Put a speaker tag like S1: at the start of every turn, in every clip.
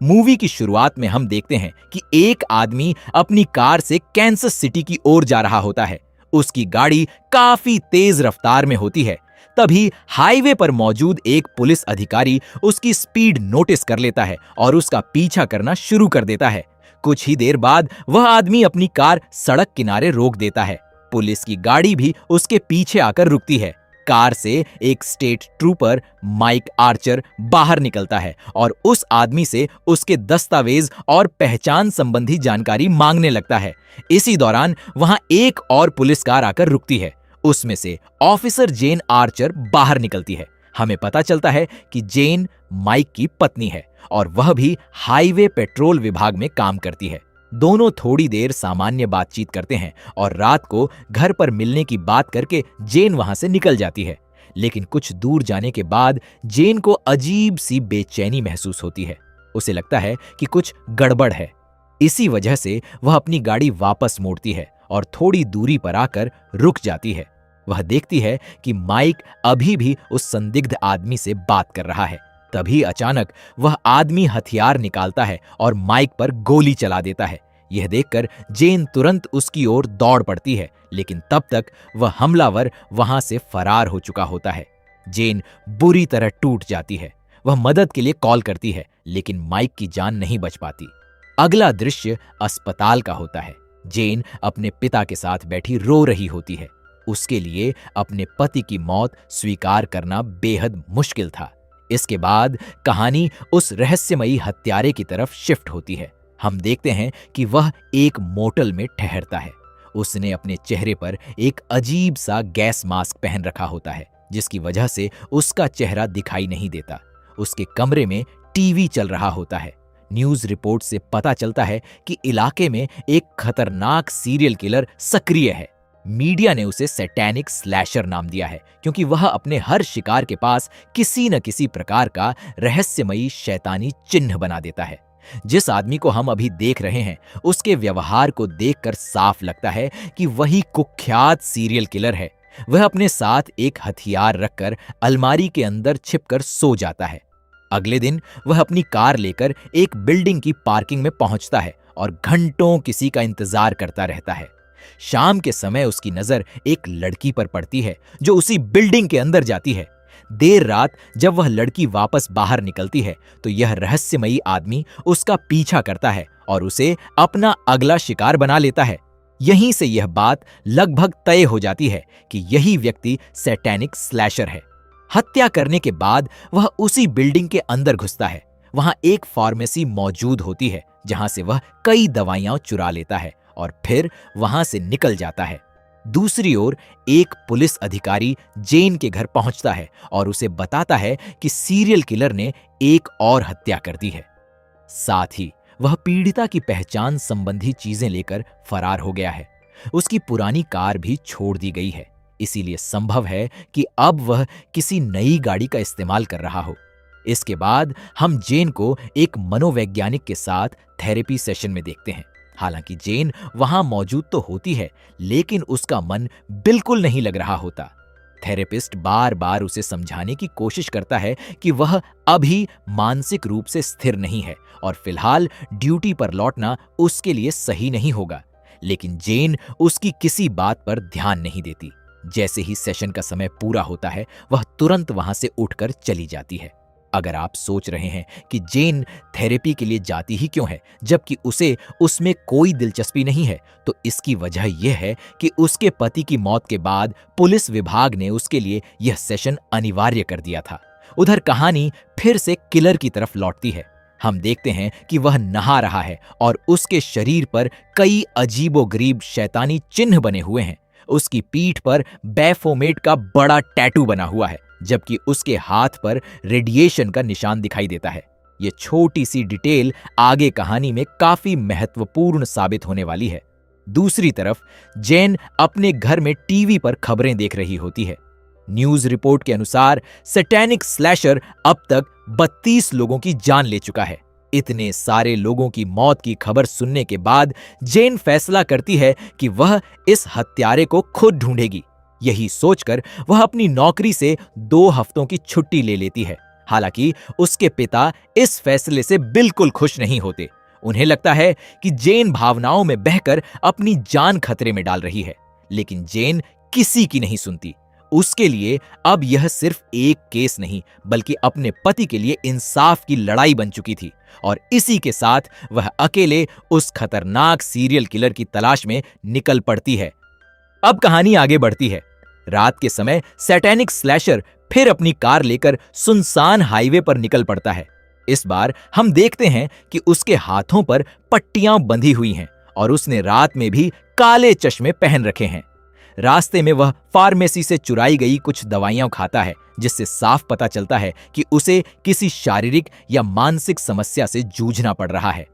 S1: Movie की शुरुआत में हम देखते हैं कि एक आदमी अपनी कार से कैंसस सिटी की ओर जा रहा होता है। उसकी गाड़ी काफी तेज रफ्तार में होती है। तभी हाईवे पर मौजूद एक पुलिस अधिकारी उसकी स्पीड नोटिस कर लेता है और उसका पीछा करना शुरू कर देता है। कुछ ही देर बाद वह आदमी अपनी कार सड़क किनारे रोक देता है। पुलिस की गाड़ी भी उसके पीछे आकर रुकती है। कार से एक स्टेट ट्रूपर माइक आर्चर बाहर निकलता है और उस आदमी से उसके दस्तावेज और पहचान संबंधी जानकारी मांगने लगता है। इसी दौरान वहां एक और पुलिस कार आकर रुकती है। उसमें से ऑफिसर जेन आर्चर बाहर निकलती है। हमें पता चलता है कि जेन माइक की पत्नी है और वह भी हाईवे पेट्रोल विभाग में काम करती है। दोनों थोड़ी देर सामान्य बातचीत करते हैं और रात को घर पर मिलने की बात करके जेन वहां से निकल जाती है। लेकिन कुछ दूर जाने के बाद जेन को अजीब सी बेचैनी महसूस होती है। उसे लगता है कि कुछ गड़बड़ है। इसी वजह से वह अपनी गाड़ी वापस मोड़ती है और थोड़ी दूरी पर आकर रुक जाती है। वह देखती है कि माइक अभी भी उस संदिग्ध आदमी से बात कर रहा है। तभी अचानक वह आदमी हथियार निकालता है और माइक पर गोली चला देता है। यह देखकर जेन तुरंत उसकी ओर दौड़ पड़ती है, लेकिन तब तक वह हमलावर वहां से फरार हो चुका होता है। जेन बुरी तरह टूट जाती है। वह मदद के लिए कॉल करती है, लेकिन माइक की जान नहीं बच पाती। अगला दृश्य अस्पताल का होता है। जेन अपने पिता के साथ बैठी रो रही होती है। उसके लिए अपने पति की मौत स्वीकार करना बेहद मुश्किल था। इसके बाद कहानी उस रहस्यमयी हत्यारे की तरफ शिफ्ट होती है। हम देखते हैं कि वह एक मोटल में ठहरता है। उसने अपने चेहरे पर एक अजीब सा गैस मास्क पहन रखा होता है, जिसकी वजह से उसका चेहरा दिखाई नहीं देता। उसके कमरे में टीवी चल रहा होता है। न्यूज रिपोर्ट से पता चलता है कि इलाके में एक खतरनाक सीरियल किलर सक्रिय है। मीडिया ने उसे सैटेनिक स्लैशर नाम दिया है, क्योंकि वह अपने हर शिकार के पास किसी न किसी प्रकार का रहस्यमयी शैतानी चिन्ह बना देता है। जिस आदमी को हम अभी देख रहे हैं, उसके व्यवहार को देखकर साफ लगता है कि वही कुख्यात सीरियल किलर है। वह अपने साथ एक हथियार रखकर अलमारी के अंदर छिपकर सो जाता है। अगले दिन वह अपनी कार लेकर एक बिल्डिंग की पार्किंग में पहुंचता है और घंटों किसी का इंतजार करता रहता है। शाम के समय उसकी नजर एक लड़की पर पड़ती है, जो उसी बिल्डिंग के अंदर जाती है। देर रात जब वह लड़की वापस बाहर निकलती है, तो यह रहस्यमयी आदमी उसका पीछा करता है और उसे अपना अगला शिकार बना लेता है। यहीं से यह बात लगभग तय हो जाती है कि यही व्यक्ति सैटेनिक स्लैशर है। हत्या करने के बाद वह उसी बिल्डिंग के अंदर घुसता है। वहां एक फार्मेसी मौजूद होती है, जहां से वह कई दवाइयां चुरा लेता है और फिर वहां से निकल जाता है। दूसरी ओर एक पुलिस अधिकारी जेन के घर पहुंचता है और उसे बताता है कि सीरियल किलर ने एक और हत्या कर दी है। साथ ही वह पीड़िता की पहचान संबंधी चीजें लेकर फरार हो गया है। उसकी पुरानी कार भी छोड़ दी गई है, इसीलिए संभव है कि अब वह किसी नई गाड़ी का इस्तेमाल कर रहा हो। इसके बाद हम जेन को एक मनोवैज्ञानिक के साथ थेरेपी सेशन में देखते हैं। हालांकि जेन वहां मौजूद तो होती है, लेकिन उसका मन बिल्कुल नहीं लग रहा होता। थेरेपिस्ट बार बार उसे समझाने की कोशिश करता है कि वह अभी मानसिक रूप से स्थिर नहीं है और फिलहाल ड्यूटी पर लौटना उसके लिए सही नहीं होगा। लेकिन जेन उसकी किसी बात पर ध्यान नहीं देती। जैसे ही सेशन का समय पूरा होता है, वह तुरंत वहां से उठकर चली जाती है। अगर आप सोच रहे हैं कि जेन थेरेपी के लिए जाती ही क्यों है, जबकि उसे उसमें कोई दिलचस्पी नहीं है, तो इसकी वजह यह है कि उसके पति की मौत के बाद पुलिस विभाग ने उसके लिए यह सेशन अनिवार्य कर दिया था। उधर कहानी फिर से किलर की तरफ लौटती है। हम देखते हैं कि वह नहा रहा है और उसके शरीर पर कई अजीबोगरीब शैतानी चिन्ह बने हुए हैं। उसकी पीठ पर बैफोमेट का बड़ा टैटू बना हुआ है, जबकि उसके हाथ पर रेडिएशन का निशान दिखाई देता है। यह छोटी सी डिटेल आगे कहानी में काफी महत्वपूर्ण साबित होने वाली है। दूसरी तरफ जेन अपने घर में टीवी पर खबरें देख रही होती है। न्यूज रिपोर्ट के अनुसार सैटेनिक स्लैशर अब तक 32 लोगों की जान ले चुका है। इतने सारे लोगों की मौत की खबर सुनने के बाद जेन फैसला करती है कि वह इस हत्यारे को खुद ढूंढेगी। यही सोचकर वह अपनी नौकरी से 2 हफ्तों की छुट्टी ले लेती है। हालांकि उसके पिता इस फैसले से बिल्कुल खुश नहीं होते। उन्हें लगता है कि जेन भावनाओं में बहकर अपनी जान खतरे में डाल रही है, लेकिन जेन किसी की नहीं सुनती। उसके लिए अब यह सिर्फ एक केस नहीं, बल्कि अपने पति के लिए इंसाफ की लड़ाई बन चुकी थी, और इसी के साथ वह अकेले उस खतरनाक सीरियल किलर की तलाश में निकल पड़ती है। अब कहानी आगे बढ़ती है। रात के समय सैटेनिक स्लैशर फिर अपनी कार लेकर सुनसान हाईवे पर निकल पड़ता है। इस बार हम देखते हैं कि उसके हाथों पर पट्टियां बंधी हुई हैं और उसने रात में भी काले चश्मे पहन रखे हैं। रास्ते में वह फार्मेसी से चुराई गई कुछ दवाइयां खाता है, जिससे साफ पता चलता है कि उसे किसी शारीरिक या मानसिक समस्या से जूझना पड़ रहा है।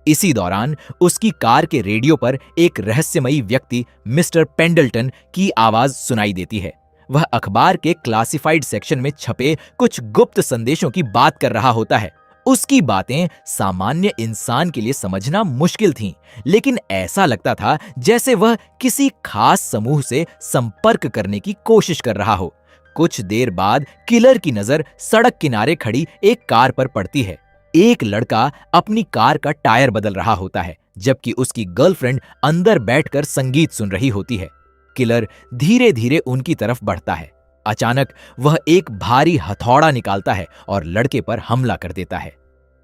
S1: इसी दौरान उसकी कार के रेडियो पर एक रहस्यमयी व्यक्ति मिस्टर पेंडल्टन की आवाज सुनाई देती है। वह अखबार के क्लासिफाइड सेक्शन में छपे कुछ गुप्त संदेशों की बात कर रहा होता है। उसकी बातें सामान्य इंसान के लिए समझना मुश्किल थीं, लेकिन ऐसा लगता था जैसे वह किसी खास समूह से संपर्क करने की कोशिश कर रहा हो। कुछ देर बाद किलर की नजर सड़क किनारे खड़ी एक कार पर पड़ती है। एक लड़का अपनी कार का टायर बदल रहा होता है, जबकि उसकी गर्लफ्रेंड अंदर बैठकर संगीत सुन रही होती है। किलर धीरे धीरे उनकी तरफ बढ़ता है। अचानक वह एक भारी हथौड़ा निकालता है और लड़के पर हमला कर देता है।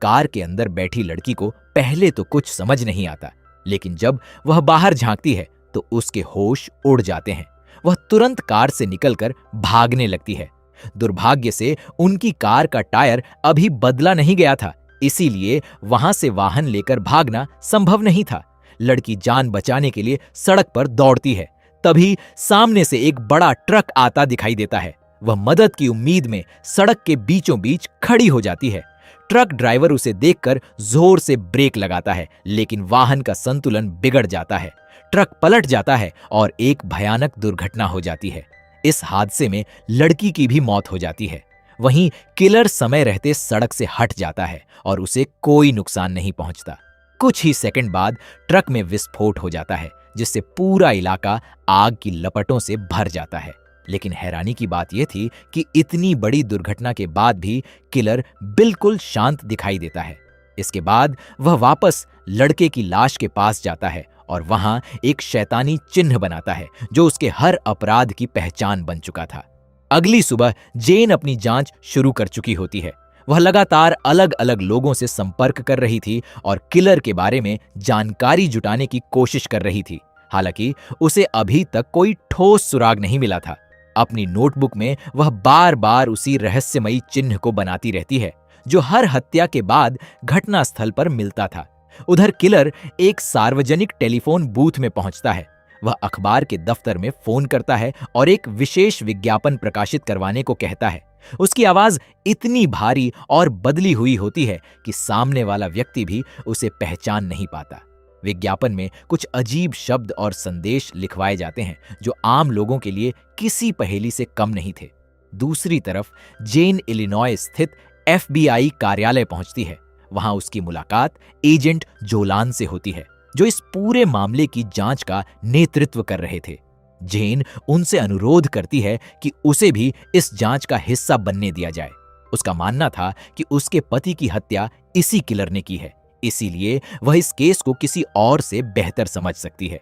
S1: कार के अंदर बैठी लड़की को पहले तो कुछ समझ नहीं आता, लेकिन जब वह बाहर झांकती है तो उसके होश उड़ जाते हैं। वह तुरंत कार से निकलकर भागने लगती है। दुर्भाग्य से उनकी कार का टायर अभी बदला नहीं गया था, इसीलिए वहां से वाहन लेकर भागना संभव नहीं था। लड़की जान बचाने के लिए सड़क पर दौड़ती है। तभी सामने से एक बड़ा ट्रक आता दिखाई देता है। वह मदद की उम्मीद में सड़क के बीचों बीच खड़ी हो जाती है। ट्रक ड्राइवर उसे देखकर जोर से ब्रेक लगाता है, लेकिन वाहन का संतुलन बिगड़ जाता है। ट्रक पलट जाता है और एक भयानक दुर्घटना हो जाती है। इस हादसे में लड़की की भी मौत हो जाती है। वहीं किलर समय रहते सड़क से हट जाता है और उसे कोई नुकसान नहीं पहुंचता। कुछ ही सेकंड बाद ट्रक में विस्फोट हो जाता है, जिससे पूरा इलाका आग की लपटों से भर जाता है। लेकिन हैरानी की बात यह थी कि इतनी बड़ी दुर्घटना के बाद भी किलर बिल्कुल शांत दिखाई देता है। इसके बाद वह वापस लड़के की लाश के पास जाता है और वहां एक शैतानी चिन्ह बनाता है, जो उसके हर अपराध की पहचान बन चुका था। अगली सुबह जेन अपनी जांच शुरू कर चुकी होती है। वह लगातार अलग अलग लोगों से संपर्क कर रही थी और किलर के बारे में जानकारी जुटाने की कोशिश कर रही थी। हालांकि उसे अभी तक कोई ठोस सुराग नहीं मिला था। अपनी नोटबुक में वह बार बार उसी रहस्यमयी चिन्ह को बनाती रहती है, जो हर हत्या के बाद घटनास्थल पर मिलता था। उधर किलर एक सार्वजनिक टेलीफोन बूथ में पहुंचता है। वह अखबार के दफ्तर में फोन करता है और एक विशेष विज्ञापन प्रकाशित करवाने को कहता है। उसकी आवाज इतनी भारी और बदली हुई होती है कि सामने वाला व्यक्ति भी उसे पहचान नहीं पाता। विज्ञापन में कुछ अजीब शब्द और संदेश लिखवाए जाते हैं, जो आम लोगों के लिए किसी पहेली से कम नहीं थे। दूसरी तरफ जेन इलिनॉय स्थित FBI कार्यालय पहुंचती है। वहां उसकी मुलाकात एजेंट जोलान से होती है, जो इस पूरे मामले की जांच का नेतृत्व कर रहे थे। जेन उनसे अनुरोध करती है कि उसे भी इस जांच का हिस्सा बनने दिया जाए। उसका मानना था कि उसके पति की हत्या इसी किलर ने की है, इसीलिए वह इस केस को किसी और से बेहतर समझ सकती है।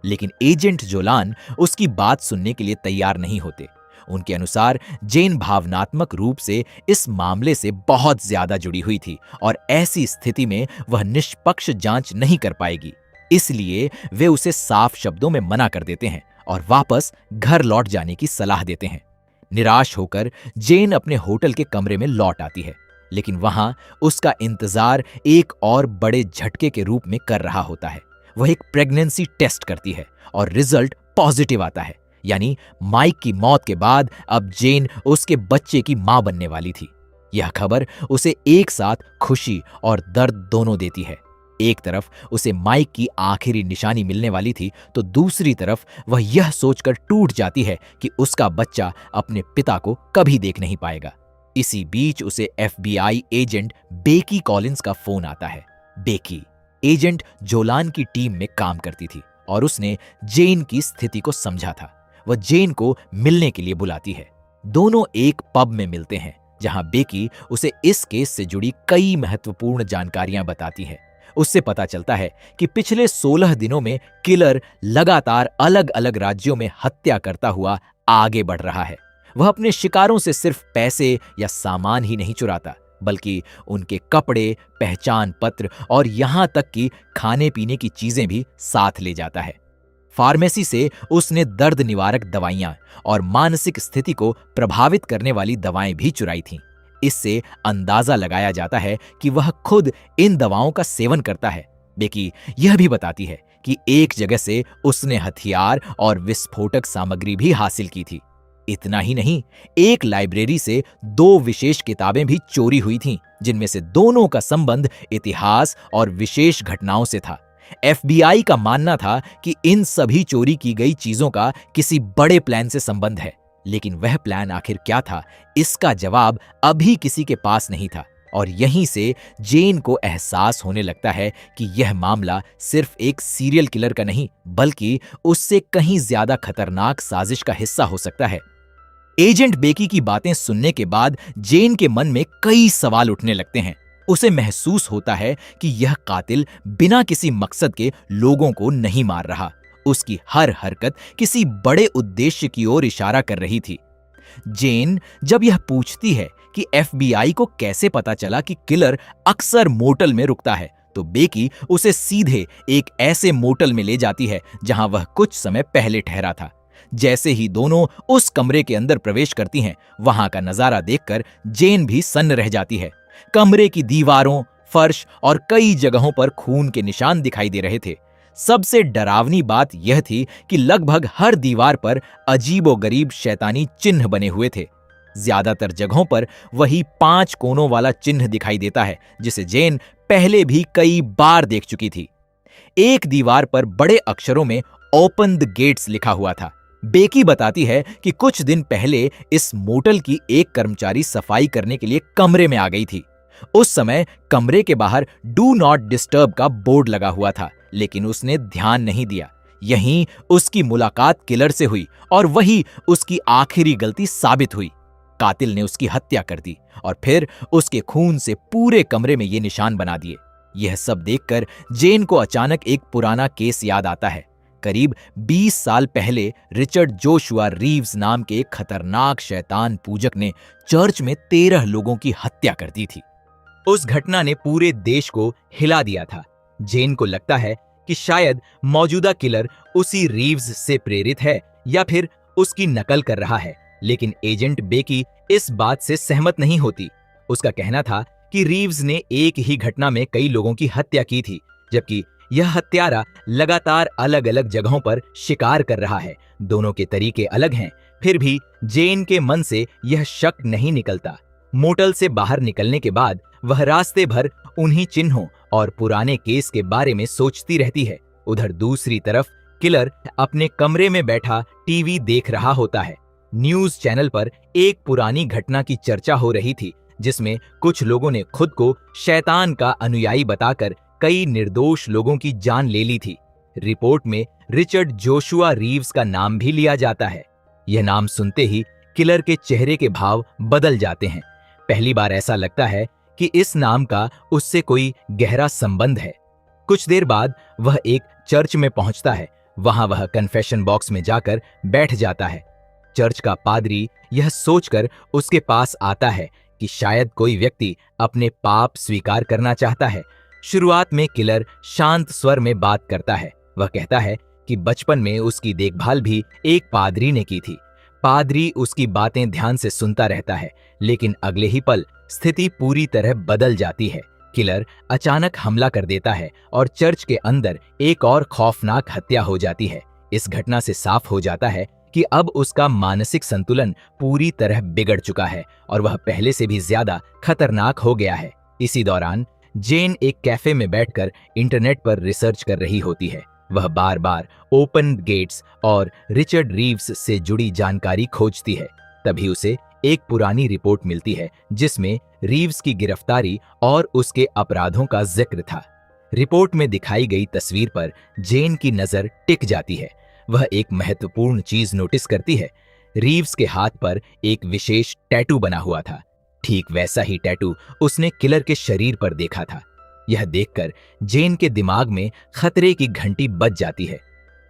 S1: लेकिन एजेंट जोलान उसकी बात सुनने के लिए तैयार नहीं होते। उनके अनुसार जेन भावनात्मक रूप से इस मामले से बहुत ज्यादा जुड़ी हुई थी और ऐसी स्थिति में वह निष्पक्ष जांच नहीं कर पाएगी। इसलिए वे उसे साफ शब्दों में मना कर देते हैं और वापस घर लौट जाने की सलाह देते हैं। निराश होकर जेन अपने होटल के कमरे में लौट आती है, लेकिन वहां उसका इंतजार एक और बड़े झटके के रूप में कर रहा होता है। वह एक प्रेगनेंसी टेस्ट करती है और रिजल्ट पॉजिटिव आता है, यानी माइक की मौत के बाद अब जेन उसके बच्चे की मां बनने वाली थी। यह खबर उसे एक साथ खुशी और दर्द दोनों देती है। एक तरफ उसे माइक की आखिरी निशानी मिलने वाली थी, तो दूसरी तरफ वह यह सोचकर टूट जाती है कि उसका बच्चा अपने पिता को कभी देख नहीं पाएगा। इसी बीच उसे FBI एजेंट बेकी कॉलिंस का फोन आता है। बेकी एजेंट जोलान की टीम में काम करती थी और उसने जेन की स्थिति को समझा था। वह जेन को मिलने के लिए बुलाती है। दोनों एक पब में मिलते हैं, जहां बेकी उसे इस केस से जुड़ी कई महत्वपूर्ण जानकारियां बताती है। उससे पता चलता है कि पिछले 16 दिनों में किलर लगातार अलग अलग राज्यों में हत्या करता हुआ आगे बढ़ रहा है। वह अपने शिकारों से सिर्फ पैसे या सामान ही नहीं चुराता, बल्कि उनके कपड़े, पहचान पत्र और यहां तक कि खाने पीने की चीजें भी साथ ले जाता है। फार्मेसी से उसने दर्द निवारक दवाइयां और मानसिक स्थिति को प्रभावित करने वाली दवाएं भी चुराई थीं। इससे अंदाजा लगाया जाता है कि वह खुद इन दवाओं का सेवन करता है। बेकी यह भी बताती है कि एक जगह से उसने हथियार और विस्फोटक सामग्री भी हासिल की थी। इतना ही नहीं, एक लाइब्रेरी से 2 विशेष किताबें भी चोरी हुई थीं, जिनमें से दोनों का संबंध इतिहास और विशेष घटनाओं से था। एफबीआई का मानना था कि इन सभी चोरी की गई चीजों का किसी बड़े प्लान से संबंध है, लेकिन वह प्लान आखिर क्या था, इसका जवाब अभी किसी के पास नहीं था। और यहीं से जेन को एहसास होने लगता है कि यह मामला सिर्फ एक सीरियल किलर का नहीं, बल्कि उससे कहीं ज्यादा खतरनाक साजिश का हिस्सा हो सकता है। एजेंट बेकी की बातें सुनने के बाद जेन के मन में कई सवाल उठने लगते हैं। उसे महसूस होता है कि यह कातिल बिना किसी मकसद के लोगों को नहीं मार रहा। उसकी हर हरकत किसी बड़े उद्देश्य की ओर इशारा कर रही थी। जेन जब यह पूछती है कि एफबीआई को कैसे पता चला कि किलर अक्सर मोटल में रुकता है, तो बेकी उसे सीधे एक ऐसे मोटल में ले जाती है जहां वह कुछ समय पहले ठहरा था। जैसे ही दोनों उस कमरे के अंदर प्रवेश करती हैं, वहां का नजारा देखकर जेन भी सन्न रह जाती है। कमरे की दीवारों, फर्श और कई जगहों पर खून के निशान दिखाई दे रहे थे। सबसे डरावनी बात यह थी कि लगभग हर दीवार पर अजीबोगरीब शैतानी चिन्ह बने हुए थे। ज्यादातर जगहों पर वही 5 कोनों वाला चिन्ह दिखाई देता है, जिसे जेन पहले भी कई बार देख चुकी थी। एक दीवार पर बड़े अक्षरों में ओपन द गेट्स लिखा हुआ था। बेकी बताती है कि कुछ दिन पहले इस मोटल की एक कर्मचारी सफाई करने के लिए कमरे में आ गई थी। उस समय कमरे के बाहर डू नॉट डिस्टर्ब का बोर्ड लगा हुआ था, लेकिन उसने ध्यान नहीं दिया। यहीं उसकी मुलाकात किलर से हुई और वही उसकी आखिरी गलती साबित हुई। कातिल ने उसकी हत्या कर दी और फिर उसके खून से पूरे कमरे में ये निशान बना दिए। यह सब देखकर जेन को अचानक एक पुराना केस याद आता है। करीब 20 साल पहले रिचर्ड जोशुआ रीव्स नाम के एक खतरनाक शैतान पूजक ने चर्च में 13 लोगों की हत्या कर दी थी। उस घटना ने पूरे देश को हिला दिया था। जेन को लगता है कि शायद मौजूदा किलर उसी रीव्स से प्रेरित है या फिर उसकी नकल कर रहा है, लेकिन एजेंट बेकी इस बात से सहमत नहीं होती। उसका कहना था कि रीव्स ने एक ही घटना में कई लोगों की हत्या की थी, जबकि यह हत्यारा लगातार अलग अलग जगहों पर शिकार कर रहा है। दोनों के तरीके अलग हैं, फिर भी जेन के मन से यह शक नहीं निकलता। मोटल से बाहर निकलने के बाद वह रास्ते भर उन्हीं चिन्हों और पुराने केस के बारे में सोचती रहती है। उधर दूसरी तरफ किलर अपने कमरे में बैठा टीवी देख रहा होता है। न्यूज चैनल पर एक पुरानी घटना की चर्चा हो रही थी, जिसमें कुछ लोगों ने खुद को शैतान का अनुयायी बताकर कई निर्दोष लोगों की जान ले ली थी। रिपोर्ट में रिचर्ड जोशुआ रीव्स का नाम भी लिया जाता है। यह नाम सुनते ही किलर के चेहरे के भाव बदल जाते हैं। पहली बार ऐसा लगता है कि इस नाम का उससे कोई गहरा संबंध है। कुछ देर बाद वह एक चर्च में पहुंचता है। वहां वह कन्फेशन बॉक्स में जाकर बैठ जाता है। चर्च का पादरी यह सोचकर उसके पास आता है कि शायद कोई व्यक्ति अपने पाप स्वीकार करना चाहता है। शुरुआत में किलर शांत स्वर में बात करता है। वह कहता है कि बचपन में उसकी देखभाल भी एक पादरी ने की थी। पादरी उसकी बातें ध्यान से सुनता रहता है, लेकिन अगले ही पल स्थिति पूरी तरह बदल जाती है। किलर अचानक हमला कर देता है और चर्च के अंदर एक और खौफनाक हत्या हो जाती है। इस घटना से साफ हो जाता है कि अब उसका मानसिक संतुलन पूरी तरह बिगड़ चुका है और वह पहले से भी ज्यादा खतरनाक हो गया है। इसी दौरान जेन एक कैफे में बैठकर इंटरनेट पर रिसर्च कर रही होती है। वह बार बार ओपन गेट्स और रिचर्ड रीव्स से जुड़ी जानकारी खोजती है। तभी उसे एक पुरानी रिपोर्ट मिलती है, जिसमें रीव्स की गिरफ्तारी और उसके अपराधों का जिक्र था। रिपोर्ट में दिखाई गई तस्वीर पर जेन की नजर टिक जाती है। वह एक महत्वपूर्ण चीज नोटिस करती है। रीव्स के हाथ पर एक विशेष टैटू बना हुआ था। ठीक वैसा ही टैटू उसने किलर के शरीर पर देखा था। यह देखकर जेन के दिमाग में खतरे की घंटी बज जाती है।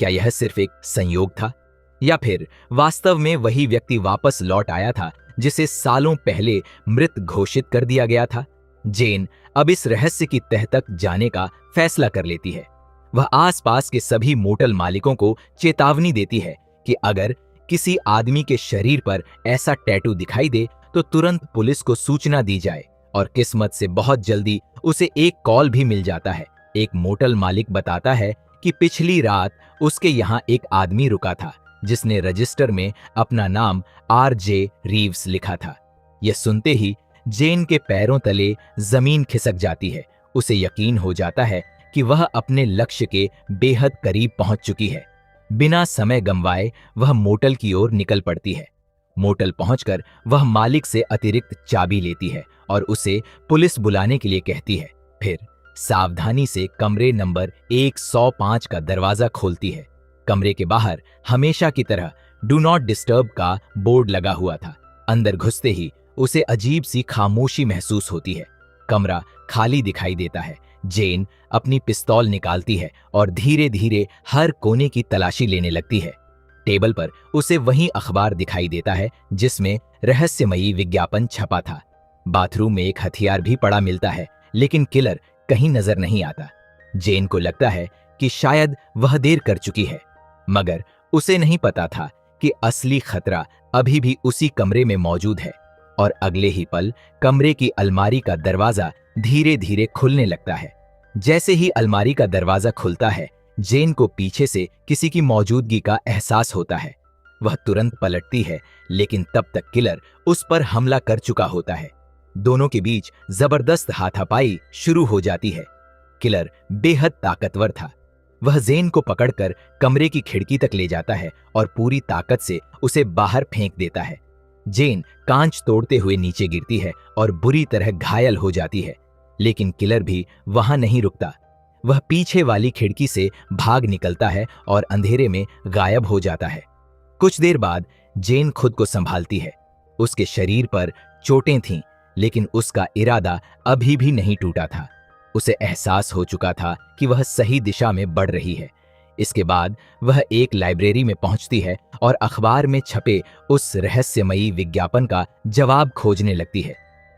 S1: क्या यह सिर्फ एक संयोग था, या फिर वास्तव में वही व्यक्ति वापस लौट आया था जिसे सालों पहले मृत घोषित कर दिया गया था? जेन अब इस रहस्य की तह तक जाने का फैसला कर लेती है। वह आसपास के सभी मोटल मालिकों को चेतावनी देती है कि अगर किसी आदमी के शरीर पर ऐसा टैटू दिखाई दे तो तुरंत पुलिस को सूचना दी जाए। और किस्मत से बहुत जल्दी उसे एक कॉल भी मिल जाता है। एक मोटल मालिक बताता है कि पिछली रात उसके यहाँ एक आदमी रुका था जिसने रजिस्टर में अपना नाम RJ रीव्स लिखा था। यह सुनते ही जेन के पैरों तले जमीन खिसक जाती है। उसे यकीन हो जाता है कि वह अपने लक्ष्य के बेहद करीब पहुंच चुकी है। बिना समय गंवाए वह मोटल की ओर निकल पड़ती है। मोटल पहुंचकर वह मालिक से अतिरिक्त चाबी लेती है और उसे पुलिस बुलाने के लिए कहती है। फिर सावधानी से कमरे नंबर 105 का दरवाजा खोलती है। कमरे के बाहर हमेशा की तरह डू नॉट डिस्टर्ब का बोर्ड लगा हुआ था। अंदर घुसते ही उसे अजीब सी खामोशी महसूस होती है। कमरा खाली दिखाई देता है। जेन अपनी पिस्तौल निकालती है और धीरे धीरे हर कोने की तलाशी लेने लगती है। टेबल पर उसे वही अखबार दिखाई देता है जिसमें रहस्यमयी विज्ञापन छपा था। बाथरूम में एक हथियार भी पड़ा मिलता है, लेकिन किलर कहीं नजर नहीं आता। जेन को लगता है कि शायद वह देर कर चुकी है, मगर उसे नहीं पता था कि असली खतरा अभी भी उसी कमरे में मौजूद है। और अगले ही पल कमरे की अलमारी का दरवाजा धीरे धीरे खुलने लगता है। जैसे ही अलमारी का दरवाजा खुलता है, जेन को पीछे से किसी की मौजूदगी का एहसास होता है। वह तुरंत पलटती है, लेकिन तब तक किलर उस पर हमला कर चुका होता है। दोनों के बीच जबरदस्त हाथापाई शुरू हो जाती है। किलर बेहद ताकतवर था। वह जेन को पकड़कर कमरे की खिड़की तक ले जाता है और पूरी ताकत से उसे बाहर फेंक देता है। जेन कांच तोड़ते हुए नीचे गिरती है और बुरी तरह घायल हो जाती है, लेकिन किलर भी वहां नहीं रुकता। वह पीछे वाली खिड़की से भाग निकलता है और अंधेरे में गायब हो जाता है। कुछ देर बाद जेन खुद को संभालती है। उसके शरीर पर चोटें थीं, लेकिन उसका इरादा अभी भी नहीं टूटा था। उसे एहसास हो चुका था कि वह सही दिशा में बढ़ रही है। इसके बाद वह एक लाइब्रेरी में पहुंचती है और अखबार में छपे उस रहस्यमयी विज्ञापन का जवाब खोजने लगती है।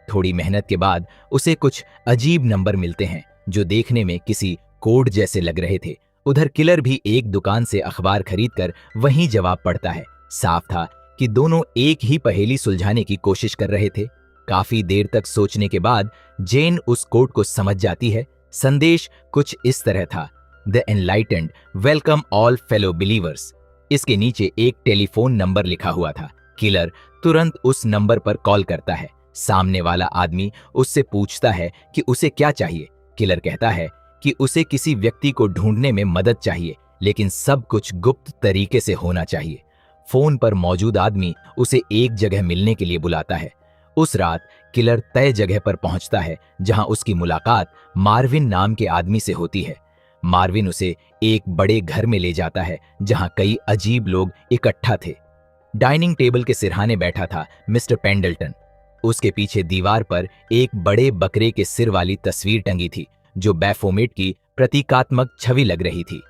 S1: थोड़ी मेहनत के बाद उसे कुछ अजीब नंबर मिलते हैं जो देखने में किसी कोड जैसे लग रहे थे। उधर किलर भी एक दुकान से अखबार खरीदकर वहीं जवाब पढ़ता है। साफ था कि दोनों एक ही पहेली सुलझाने की कोशिश कर रहे थे। काफी देर तक सोचने के बाद जेन उस कोड को समझ जाती है। संदेश कुछ इस तरह था: the enlightened welcome all fellow believers. इसके नीचे एक टेलीफोन नंबर लिखा हुआ था। किलर तुरंत उस नंबर पर कॉल करता है। सामने वाला आदमी उससे पूछता है कि उसे क्या चाहिए। किलर कहता है कि उसे किसी व्यक्ति को ढूंढने में मदद चाहिए, लेकिन सब कुछ गुप्त तरीके से होना चाहिए। फोन पर मौजूद आदमी उसे एक जगह मिलने के लिए बुलाता है। उस रात किलर तय जगह पर पहुंचता है जहां उसकी मुलाकात मार्विन नाम के आदमी से होती है। मार्विन उसे एक बड़े घर में ले जाता है जहां कई अजीब लोग इकट्ठा थे। डाइनिंग टेबल के सिरहाने बैठा था मिस्टर पेंडल्टन। उसके पीछे दीवार पर एक बड़े बकरे के सिर वाली तस्वीर टंगी थी जो बैफोमेट की प्रतीकात्मक छवि लग रही थी।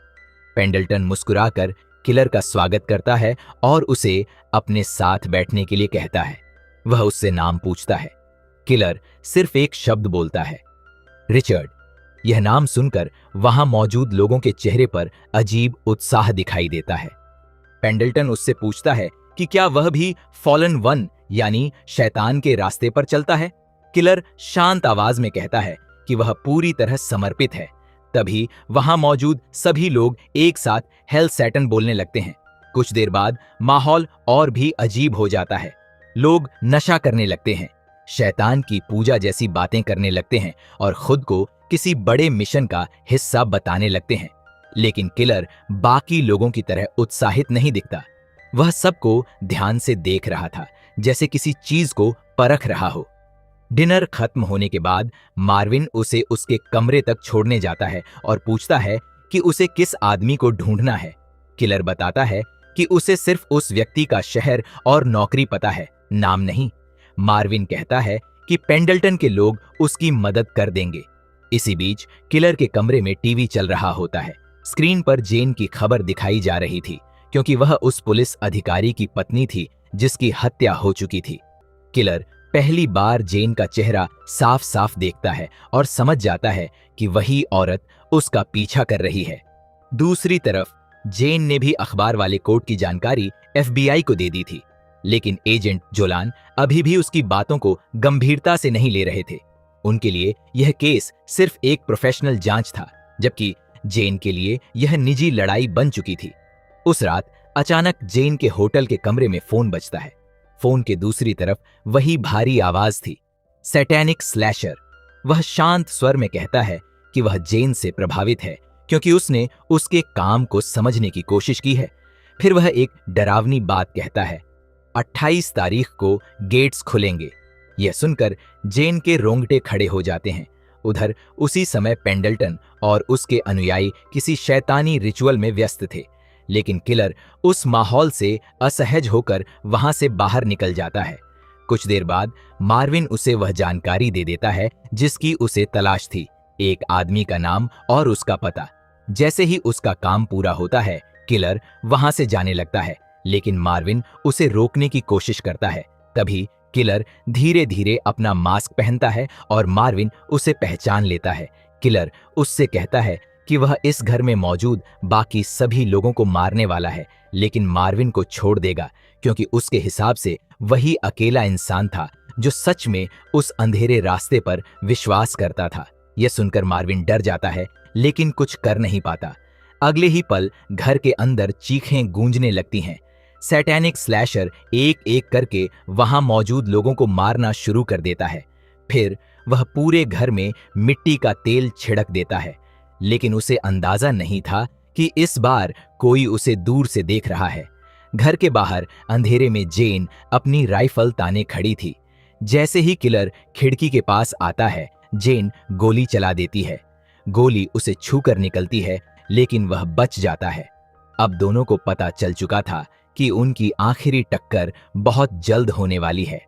S1: पेंडल्टन मुस्कुराकर किलर का स्वागत करता है और उसे अपने साथ बैठने के लिए कहता है। वह उससे नाम पूछता है। किलर सिर्फ एक शब्द बोलता है, रिचर्ड। यह नाम सुनकर वहां मौजूद लोगों के चेहरे पर अजीब उत्साह दिखाई देता है। पेंडल्टन उससे पूछता है कि क्या वह भी फॉलन वन यानी शैतान के रास्ते पर चलता है। किलर शांत आवाज में कहता है कि वह पूरी तरह समर्पित है। तभी वहां मौजूद सभी लोग एक साथ हेल सैटन बोलने लगते हैं। कुछ देर बाद माहौल और भी अजीब हो जाता है। लोग नशा करने लगते हैं, शैतान की पूजा जैसी बातें करने लगते हैं और खुद को किसी बड़े मिशन का हिस्सा बताने लगते हैं। लेकिन किलर बाकी लोगों की तरह उत्साहित नहीं दिखता। वह सबको ध्यान से देख रहा था, जैसे किसी चीज को परख रहा हो। डिनर खत्म होने के बाद मार्विन उसे उसके कमरे तक छोड़ने जाता है और पूछता है कि उसे किस आदमी को ढूंढना है। किलर बताता है कि उसे सिर्फ उस व्यक्ति का शहर और नौकरी पता है, नाम नहीं। मार्विन कहता है कि पेंडल्टन के लोग उसकी मदद कर देंगे। इसी बीच किलर के कमरे में टीवी चल रहा होता है। स्क्रीन पर जेन की खबर दिखाई जा रही थी, क्योंकि वह उस पुलिस अधिकारी की पत्नी थी जिसकी हत्या हो चुकी थी। किलर पहली बार जेन का चेहरा साफ साफ देखता है और समझ जाता है कि वही औरत उसका पीछा कर रही है। दूसरी तरफ जेन ने भी अखबार वाले कोड की जानकारी FBI को दे दी थी, लेकिन एजेंट जोलान अभी भी उसकी बातों को गंभीरता से नहीं ले रहे थे। उनके लिए यह केस सिर्फ एक प्रोफेशनल जांच था, जबकि जेन के लिए यह निजी लड़ाई बन चुकी थी। उस रात अचानक जेन के होटल के कमरे में फोन बजता है। फोन के दूसरी तरफ वही भारी आवाज थी, सैटेनिक स्लैशर। वह शांत स्वर में कहता है कि वह जेन से प्रभावित है, क्योंकि उसने उसके काम को समझने की कोशिश की है। फिर वह एक डरावनी बात कहता है, 28 तारीख को गेट्स खुलेंगे। यह सुनकर जेन के रोंगटे खड़े हो जाते हैं। उधर उसी समय पेंडल्टन और उसके अनुयायी किसी शैतानी रिचुअल में व्यस्त थे, लेकिन किलर उस माहौल से असहज होकर वहां से बाहर निकल जाता है। कुछ देर बाद मार्विन उसे वह जानकारी दे देता है जिसकी उसे तलाश थी, एक आदमी का नाम और उसका पता। जैसे ही उसका काम पूरा होता है, किलर वहां से जाने लगता है, लेकिन मार्विन उसे रोकने की कोशिश करता है। तभी किलर धीरे धीरे अपना मास्क पहनता है और मार्विन उसे पहचान लेता है। किलर उससे कहता है कि वह इस घर में मौजूद बाकी सभी लोगों को मारने वाला है, लेकिन मार्विन को छोड़ देगा, क्योंकि उसके हिसाब से वही अकेला इंसान था जो सच में उस अंधेरे रास्ते पर विश्वास करता था। यह सुनकर मार्विन डर जाता है, लेकिन कुछ कर नहीं पाता। अगले ही पल घर के अंदर चीखें गूंजने लगती हैं। सैटेनिक स्लैशर एक एक करके वहां मौजूद लोगों को मारना शुरू कर देता है। फिर वह पूरे घर में मिट्टी का तेल छिड़क देता है, लेकिन उसे अंदाजा नहीं था कि इस बार कोई उसे दूर से देख रहा है। घर के बाहर अंधेरे में जेन अपनी राइफल ताने खड़ी थी। जैसे ही किलर खिड़की के पास आता है, जेन गोली चला देती है। गोली उसे छूकर निकलती है, लेकिन वह बच जाता है। अब दोनों को पता चल चुका था कि उनकी आखिरी टक्कर बहुत जल्द होने वाली है।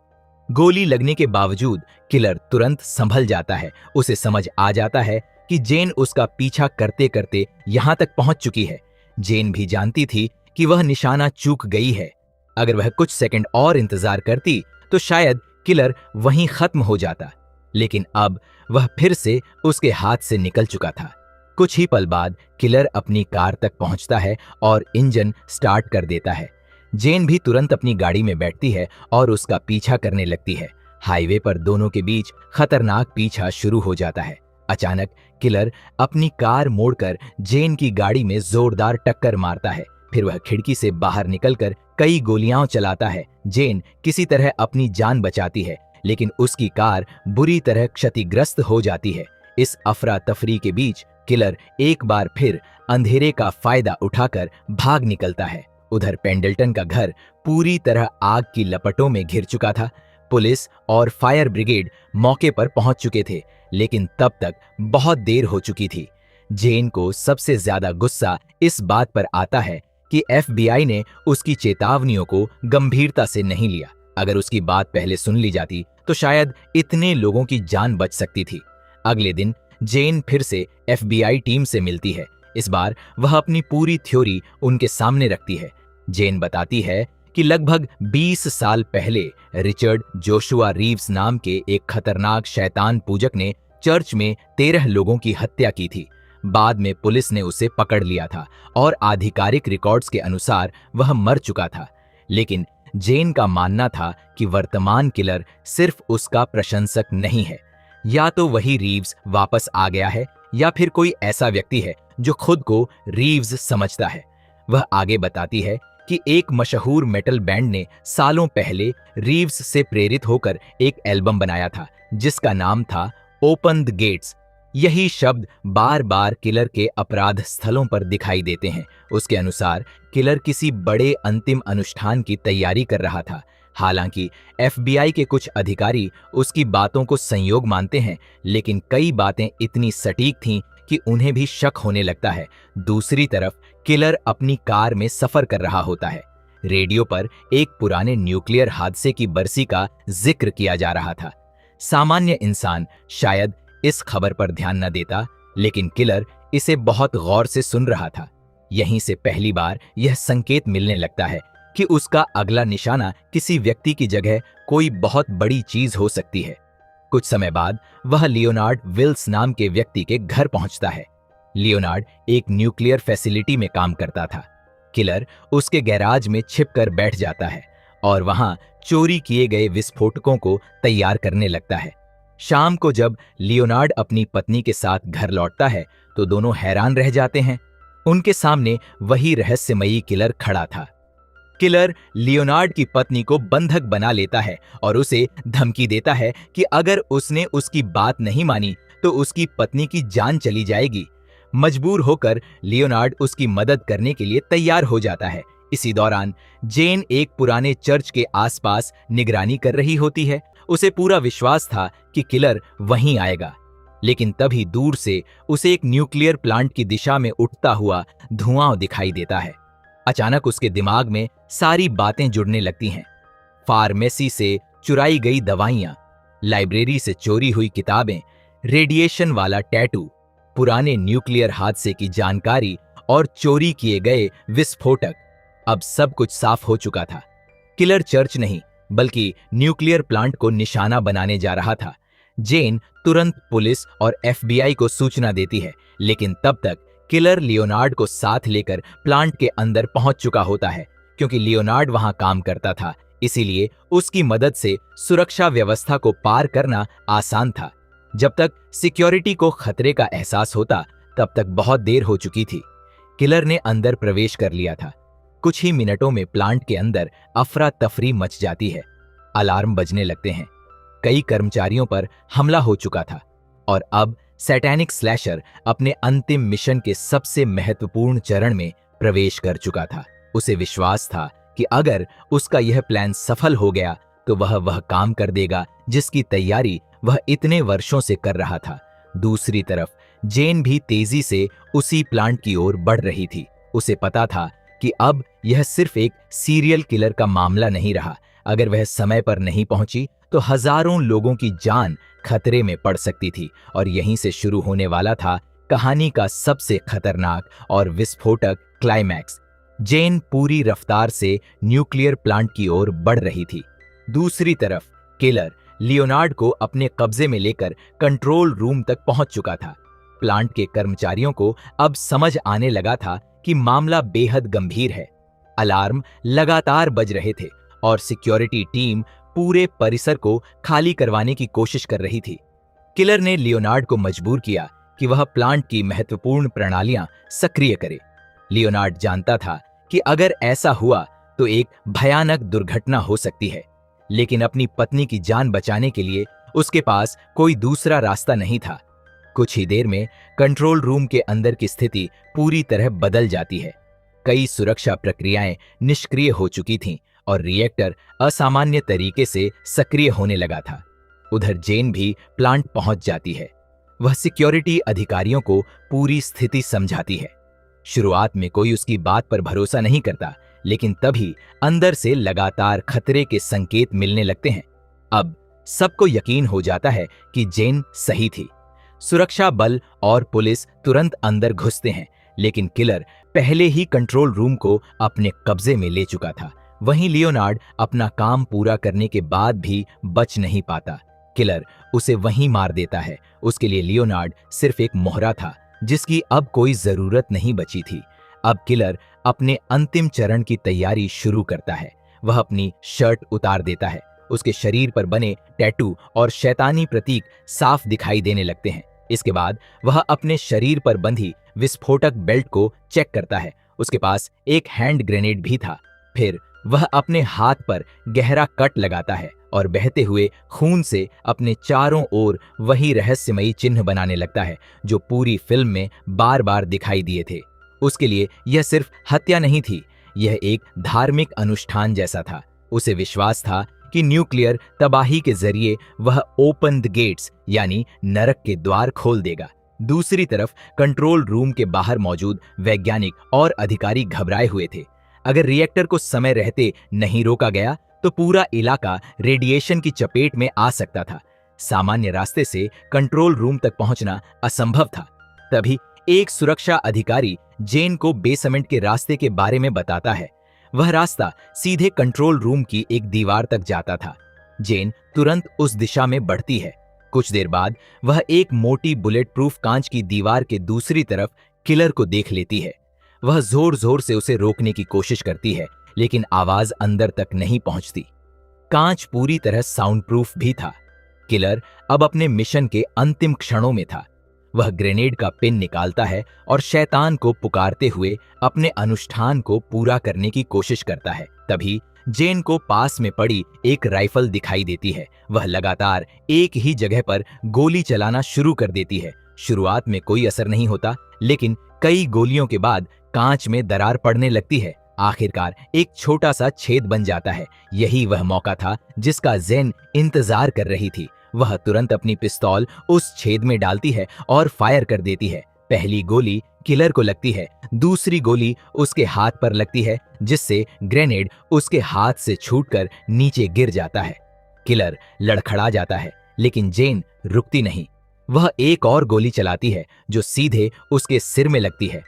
S1: गोली लगने के बावजूद किलर तुरंत संभल जाता है। उसे समझ आ जाता है कि जेन उसका पीछा करते करते यहां तक पहुंच चुकी है। जेन भी जानती थी कि वह निशाना चूक गई है। अगर वह कुछ सेकंड और इंतजार करती तो शायद किलर वहीं खत्म हो जाता, लेकिन अब वह फिर से उसके हाथ से निकल चुका था। कुछ ही पल बाद किलर अपनी कार तक पहुंचता है और इंजन स्टार्ट कर देता है। जेन भी तुरंत अपनी गाड़ी में बैठती है और उसका पीछा करने लगती है। हाईवे पर दोनों के बीच खतरनाक पीछा शुरू हो जाता है। अचानक किलर अपनी कार मोड़कर जेन की गाड़ी में जोरदार टक्कर मारता है। फिर वह खिड़की से बाहर निकलकर कई गोलियां चलाता है। जेन किसी तरह अपनी जान बचाती है, लेकिन उसकी कार बुरी तरह क्षतिग्रस्त हो जाती है। इस अफरा तफरी के बीच किलर एक बार फिर अंधेरे का फायदा उठाकर भाग निकलता है। उधर पेंडल्टन का घर पूरी तरह आग की लपटों में घिर चुका था। पुलिस और फायर ब्रिगेड मौके पर पहुंच चुके थे, लेकिन तब तक बहुत देर हो चुकी थी। जेन को सबसे ज्यादा गुस्सा इस बात पर आता है कि FBI ने उसकी चेतावनियों को गंभीरता से नहीं लिया। अगर उसकी बात पहले सुन ली जाती तो शायद इतने लोगों की जान बच सकती थी। अगले दिन जेन फिर से FBI टीम से मिलती है। इस बार वह अपनी पूरी थ्योरी उनके सामने रखती है। जेन बताती है कि लगभग 20 साल पहले रिचर्ड जोशुआ रीव्स नाम के एक खतरनाक शैतान पूजक ने चर्च में 13 लोगों की हत्या की थी। बाद में पुलिस ने उसे पकड़ लिया था और आधिकारिक रिकॉर्ड्स के अनुसार वह मर चुका था। लेकिन जेन का मानना था कि वर्तमान किलर सिर्फ उसका प्रशंसक नहीं है। या तो वही रीव्स वापस आ गया है, या फिर कोई ऐसा व्यक्ति है जो खुद को रीव्स समझता है। वह आगे बताती है कि एक मशहूर मेटल बैंड ने सालों पहले रीव्स से प्रेरित होकर एक एल्बम बनाया था जिसका नाम था ओपन द गेट्स। यही शब्द बार बार किलर के अपराध स्थलों पर दिखाई देते हैं। उसके अनुसार किलर किसी बड़े अंतिम अनुष्ठान की तैयारी कर रहा था। हालांकि FBI के कुछ अधिकारी उसकी बातों को संयोग मानते हैं, लेकिन कई बातें इतनी सटीक थीं कि उन्हें भी शक होने लगता है। दूसरी तरफ किलर अपनी कार में सफर कर रहा होता है। रेडियो पर एक पुराने न्यूक्लियर हादसे की बरसी का जिक्र किया जा रहा था। सामान्य इंसान शायद इस खबर पर ध्यान न देता, लेकिन किलर इसे बहुत गौर से सुन रहा था। यहीं से पहली बार यह संकेत मिलने लगता है कि उसका अगला निशाना किसी व्यक्ति की जगह कोई बहुत बड़ी चीज हो सकती है। कुछ समय बाद वह लियोनार्ड विल्स नाम के व्यक्ति के घर पहुंचता है। लियोनार्ड एक न्यूक्लियर फैसिलिटी में काम करता था। किलर उसके गैराज में छिपकर बैठ जाता है और वहां चोरी किए गए विस्फोटकों को तैयार करने लगता है। शाम को जब लियोनार्ड अपनी पत्नी के साथ घर लौटता है तो दोनों हैरान रह जाते हैं। उनके सामने वही रहस्यमयी किलर खड़ा था। किलर लियोनार्ड की पत्नी को बंधक बना लेता है और उसे धमकी देता है कि अगर उसने उसकी बात नहीं मानी तो उसकी पत्नी की जान चली जाएगी। मजबूर होकर लियोनार्ड उसकी मदद करने के लिए तैयार हो जाता है। इसी दौरान जेन एक पुराने चर्च के आसपास निगरानी कर रही होती है। उसे पूरा विश्वास था कि किलर वहीं आएगा, लेकिन तभी दूर से उसे एक न्यूक्लियर प्लांट की दिशा में उठता हुआ धुआं दिखाई देता है। अचानक उसके दिमाग में सारी बातें जुड़ने लगती हैं। फार्मेसी से चुराई गई दवाइयां, लाइब्रेरी से चोरी हुई किताबें, रेडिएशन वाला टैटू, पुराने न्यूक्लियर हादसे की जानकारी और चोरी किए गए विस्फोटक। अब सब कुछ साफ हो चुका था। किलर चर्च नहीं बल्कि न्यूक्लियर प्लांट को निशाना बनाने जा रहा था। जेन तुरंत पुलिस और FBI को सूचना देती है, लेकिन तब तक किलर लियोनार्ड को साथ लेकर प्लांट के अंदर पहुंच चुका होता है। क्योंकि लियोनार्ड वहां काम करता था, इसीलिए उसकी मदद से सुरक्षा व्यवस्था को पार करना आसान था। जब तक सिक्योरिटी को खतरे का एहसास होता, तब तक बहुत देर हो चुकी थी। किलर ने अंदर प्रवेश कर लिया था। कुछ ही मिनटों में प्लांट के अंदर अफरा तफरी मच जाती है। अलार्म बजने लगते हैं। कई कर्मचारियों पर हमला हो चुका था और अब सैटेनिक स्लैशर अपने अंतिम मिशन के सबसे महत्वपूर्ण चरण में प्रवेश कर चुका था। उसे विश्वास था कि अगर उसका यह प्लान सफल हो गया तो वह काम कर देगा जिसकी तैयारी वह इतने वर्षों से कर रहा था। दूसरी तरफ जेन भी तेजी से उसी प्लांट की ओर बढ़ रही थी। उसे पता था कि अब यह सिर्फ एक सीरियल किलर का मामला नहीं रहा। अगर वह समय पर नहीं पहुंची तो हजारों लोगों की जान खतरे में पड़ सकती थी और यहीं से शुरू होने वाला था कहानी का सबसे खतरनाक और विस्फोटक क्लाइमैक्स। जेन पूरी रफ्तार से न्यूक्लियर प्लांट की ओर बढ़ रही थी। दूसरी तरफ किलर लियोनार्ड को अपने कब्जे में लेकर कंट्रोल रूम तक पहुंच चुका था। प्लांट के कर्मचारियों को अब समझ आने लगा था कि मामला बेहद गंभीर है। अलार्म लगातार बज रहे थे और सिक्योरिटी टीम पूरे परिसर को खाली करवाने की कोशिश कर रही थी। किलर ने लियोनार्ड को मजबूर किया कि वह प्लांट की महत्वपूर्ण प्रणालियां सक्रिय करे। लियोनार्ड जानता था कि अगर ऐसा हुआ तो एक भयानक दुर्घटना हो सकती है, लेकिन अपनी पत्नी की जान बचाने के लिए उसके पास कोई दूसरा रास्ता नहीं था। कुछ ही देर में कंट्रोल रूम के अंदर की स्थिति पूरी तरह बदल जाती है। कई सुरक्षा प्रक्रियाएं निष्क्रिय हो चुकी थीं और रिएक्टर असामान्य तरीके से सक्रिय होने लगा था। उधर जेन भी प्लांट पहुंच जाती है। वह सिक्योरिटी अधिकारियों को पूरी स्थिति समझाती है। शुरुआत में कोई उसकी बात पर भरोसा नहीं करता, लेकिन तभी अंदर से लगातार खतरे के संकेत मिलने लगते हैं। अब सबको यकीन हो जाता है कि जेन सही थी। सुरक्षा बल और पुलिस तुरंत अंदर घुसते हैं, लेकिन किलर पहले ही कंट्रोल रूम को अपने कब्जे में ले चुका था। वहीं लियोनार्ड अपना काम पूरा करने के बाद भी बच नहीं पाता। किलर उसे वहीं मार देता है। उसके लिए लियोनार्ड सिर्फ एक मोहरा था जिसकी अब कोई जरूरत नहीं बची थी। अब किलर अपने अंतिम चरण की तैयारी शुरू करता है। वह अपनी शर्ट उतार देता है। उसके शरीर पर बने टैटू और शैतानी प्रतीक साफ दिखाई देने लगते हैं। इसके बाद वह अपने शरीर पर बंधी विस्फोटक बेल्ट को चेक करता है। उसके पास एक हैंड ग्रेनेड भी था। फिर वह अपने हाथ पर गहरा कट लगाता है और बहते हुए खून से अपने चारों ओर वही रहस्यमयी चिन्ह बनाने लगता है जो पूरी फिल्म में बार बार दिखाई दिए थे। उसके लिए यह सिर्फ हत्या नहीं थी, यह एक धार्मिक अनुष्ठान जैसा था। उसे विश्वास था कि न्यूक्लियर तबाही के जरिए वह ओपन द गेट्स यानी नरक के द्वार खोल देगा। दूसरी तरफ कंट्रोल रूम के बाहर मौजूद वैज्ञानिक और अधिकारी घबराए हुए थे। अगर रिएक्टर को समय रहते नहीं रोका गया तो पूरा इलाका रेडिएशन की चपेट में आ सकता था। सामान्य रास्ते से कंट्रोल रूम तक पहुंचना असंभव था। तभी एक सुरक्षा अधिकारी जेन को बेसमेंट के रास्ते के बारे में बताता है। वह रास्ता सीधे कंट्रोल रूम की एक दीवार तक जाता था। जेन तुरंत उस दिशा में बढ़ती है। कुछ देर बाद वह एक मोटी बुलेट प्रूफ कांच की दीवार के दूसरी तरफ किलर को देख लेती है। वह जोर जोर से उसे रोकने की कोशिश करती है, लेकिन आवाज अंदर तक नहीं पहुंचती। कांच पूरी तरह साउंड प्रूफ भी था। किलर अब अपने मिशन के अंतिम क्षणों में था। वह ग्रेनेड का पिन निकालता है और शैतान को पुकारते हुए अपने अनुष्ठान को पूरा करने की कोशिश करता है। तभी जेन को पास में पड़ी एक राइफल दिखाई देती है। वह लगातार एक ही जगह पर गोली चलाना शुरू कर देती है। शुरुआत में कोई असर नहीं होता, लेकिन कई गोलियों के बाद कांच में दरार पड़ने लगती है। आखिरकार एक छोटा सा छेद बन जाता है। यही वह मौका था जिसका जेन इंतजार कर रही थी। वह तुरंत अपनी पिस्तौल उस छेद में डालती है और फायर कर देती है। पहली गोली किलर को लगती है, दूसरी गोली उसके हाथ पर लगती है, जिससे ग्रेनेड उसके हाथ से छूटकर नीचे गिर जाता है। किलर लड़खड़ा जाता है, लेकिन जेन रुकती नहीं। वह एक और गोली चलाती है जो सीधे उसके सिर में लगती है।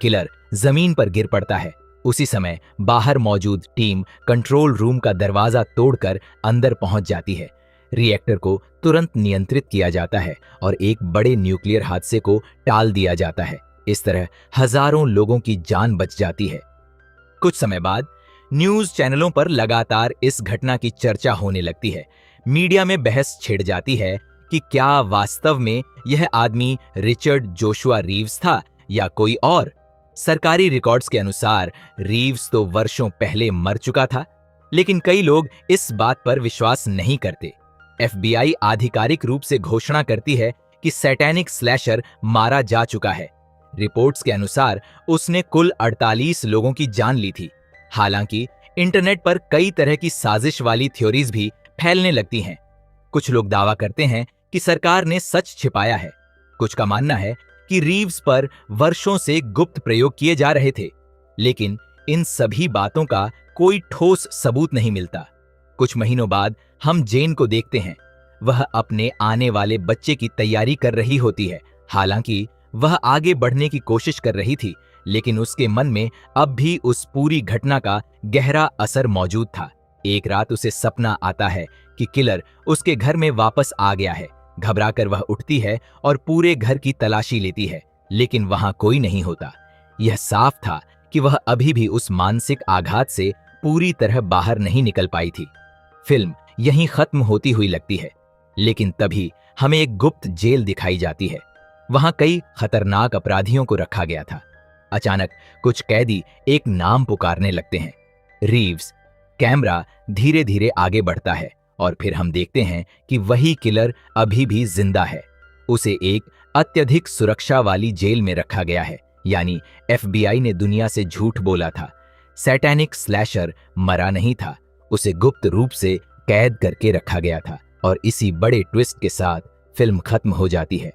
S1: किलर जमीन पर गिर पड़ता है। उसी समय बाहर मौजूद टीम कंट्रोल रूम का दरवाजा तोड़कर अंदर पहुंच जाती है। रिएक्टर को तुरंत नियंत्रित किया जाता है और एक बड़े न्यूक्लियर हादसे को टाल दिया जाता है। इस तरह हजारों लोगों की जान बच जाती है। कुछ समय बाद न्यूज चैनलों पर लगातार इस घटना की चर्चा होने लगती है। मीडिया में बहस छिड़ जाती है कि क्या वास्तव में यह आदमी रिचर्ड जोशुआ रीव्स था या कोई और। सरकारी रिकॉर्ड्स के अनुसार रीव्स तो वर्षों पहले मर चुका था, लेकिन कई लोग इस बात पर विश्वास नहीं करते। FBI आधिकारिक रूप से घोषणा करती है कि सैटेनिक स्लैशर मारा जा चुका है। रिपोर्ट्स के अनुसार उसने कुल 48 लोगों की जान ली थी। हालांकि इंटरनेट पर कई तरह की साजिश वाली थ्योरीज भी फैलने लगती हैं। कुछ लोग दावा करते हैं कि सरकार ने सच छिपाया है। कुछ का मानना है कि रीव्स पर वर्षों से गुप्त प्रयोग किए जा रहे थे, लेकिन इन सभी बातों का कोई ठोस सबूत नहीं मिलता। कुछ महीनों बाद हम जेन को देखते हैं। वह अपने आने वाले बच्चे की तैयारी कर रही होती है। हालांकि वह आगे बढ़ने की कोशिश कर रही थी, लेकिन उसके मन में अब भी उस पूरी घटना का गहरा असर मौजूद था। एक रात उसे सपना आता है कि किलर उसके घर में वापस आ गया है। घबराकर वह उठती है और पूरे घर की तलाशी लेती है, लेकिन वहां कोई नहीं होता। यह साफ था कि वह अभी भी उस मानसिक आघात से पूरी तरह बाहर नहीं निकल पाई थी। फिल्म यहीं खत्म होती हुई लगती है, लेकिन तभी हमें एक गुप्त जेल दिखाई जाती है। वहां कई खतरनाक अपराधियों को रखा गया था। अचानक कुछ कैदी एक नाम पुकारने लगते हैं, रीव्स। कैमरा धीरे धीरे आगे बढ़ता है और फिर हम देखते हैं कि वही किलर अभी भी जिंदा है। उसे एक अत्यधिक सुरक्षा वाली जेल में रखा गया है, यानी FBI ने दुनिया से झूठ बोला था। सैटेनिक स्लैशर मरा नहीं था, उसे गुप्त रूप से कैद करके रखा गया था। और इसी बड़े ट्विस्ट के साथ फिल्म खत्म हो जाती है।